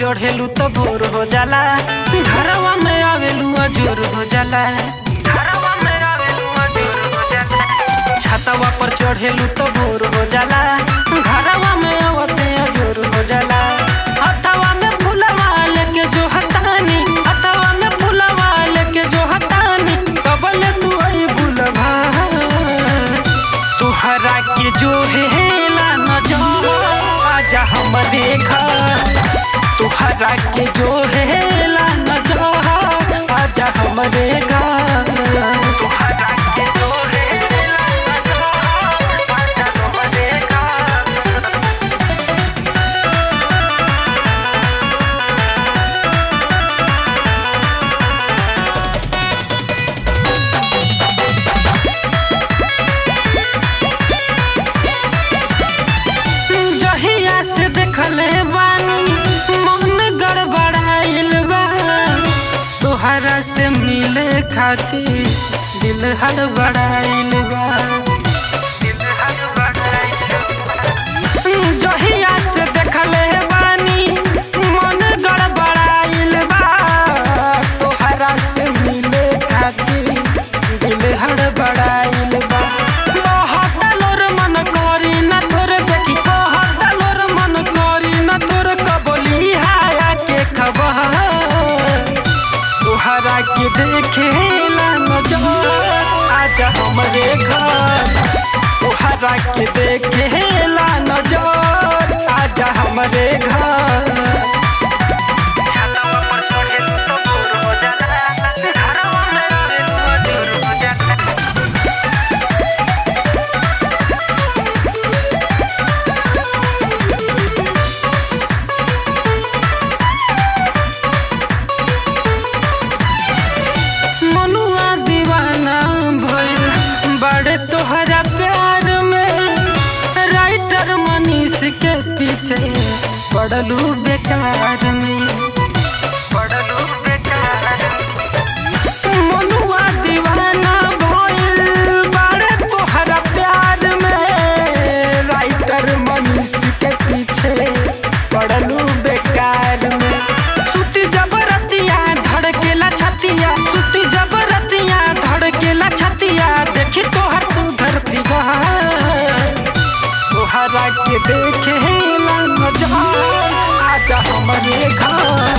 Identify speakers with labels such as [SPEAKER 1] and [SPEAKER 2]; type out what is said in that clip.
[SPEAKER 1] चढ़ेलू तो भोर हो जाला, घरवा में आवेलू अजोर हो जाला, घरवा में आवेलू अजोर हो जाला। छतवा पर चढ़ेलू तो भोर हो जाला, घरवा में आवते अजोर हो जाला। हथवा में फुलवा लेके जो हतानी, हथवा में फुलवा लेके जो हतानी, कबले तू आई बुलभा तुहरा के जो हेला न जा आजा हमरे घर। तुहरा के जो हेला न जा आजा हमरे घर। तुहरा के जो हेला न जा आजा हमरे घर। जहिया से देखले बानी मन गड़बड़ाइल बा, तोहरा से मिले खातिर दिल हड़बड़ाइल बा। जहिया से देखले बानी मन गड़बड़ाइल बा, तोहरा से मिले खातिर दिल हड़बड़ाइल बा। कहतलोर मन करी न तोर देखी, कहतलोर मन करी न तोर कबली हाया के खबर। तुहरा के देखेला न जा आजा हमरे घर। तुहरा के देखेला न जा आजा हमरे घर। छतवा पर चढ़ेलू तो भोर हो जाला, घरवा में आवेलू अजोर हो जाला। मनुआ दीवाना भइल बड़े तोहरा प्यार में, राइटर मनीष के पीछे पड़लू बेकार में, पड़लू बेकार। मनुआ दीवाना भइल बड़े तोहरा प्यार में, राइटर मनीष के पीछे पड़लू बेकार में। सुती जबरतिया धड़केला छतिया, सुती जबरतिया धड़केला छतिया, देखी तोहर सुधर फिगर। तोहरा के देखेला न जा आजा हमरे घर।